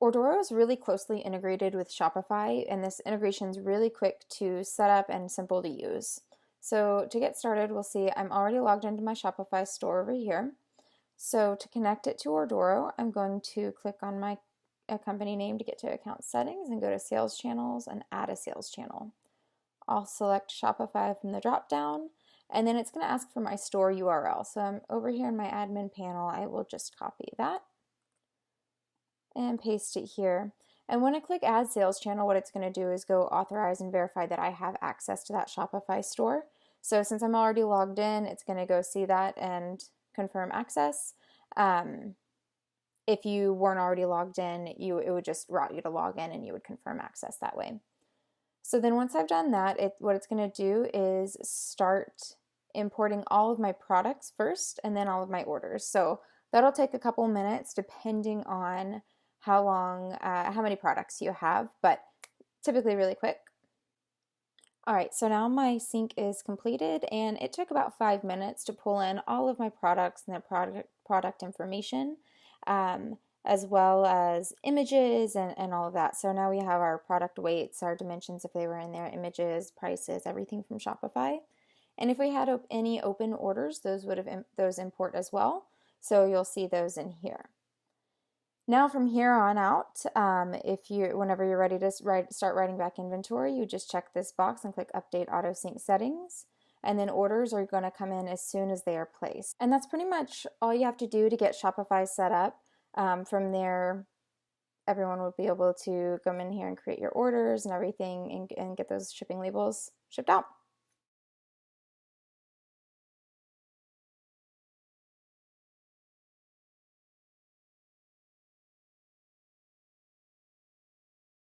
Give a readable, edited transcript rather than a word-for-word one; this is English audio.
Ordoro is really closely integrated with Shopify, and this integration is really quick to set up and simple to use. So to get started, we'll see I'm already logged into my Shopify store over here. So to connect it to Ordoro, I'm going to click on my company name to get to account settings and go to sales channels and add a sales channel. I'll select Shopify from the drop down, and then it's going to ask for my store URL. So I'm over here in my admin panel. I will just copy that and paste it here. And when I click add sales channel, what it's going to do is go authorize and verify that I have access to that Shopify store. So since I'm already logged in, it's going to go see that and confirm access. If you weren't already logged in, it would just route you to log in and you would confirm access that way. So then once I've done that, what it's going to do is start importing all of my products first and then all of my orders. So that'll take a couple minutes depending on how many products you have, but typically really quick. All right, so now my sync is completed, and it took about 5 minutes to pull in all of my products and their product information, as well as images and all of that. So now we have our product weights, our dimensions if they were in there, images, prices, everything from Shopify. And if we had any open orders, those import as well. So you'll see those in here. Now from here on out, whenever you're ready to start writing back inventory, you just check this box and click Update Auto Sync Settings, and then orders are going to come in as soon as they are placed. And that's pretty much all you have to do to get Shopify set up. From there, everyone will be able to come in here and create your orders and everything and get those shipping labels shipped out.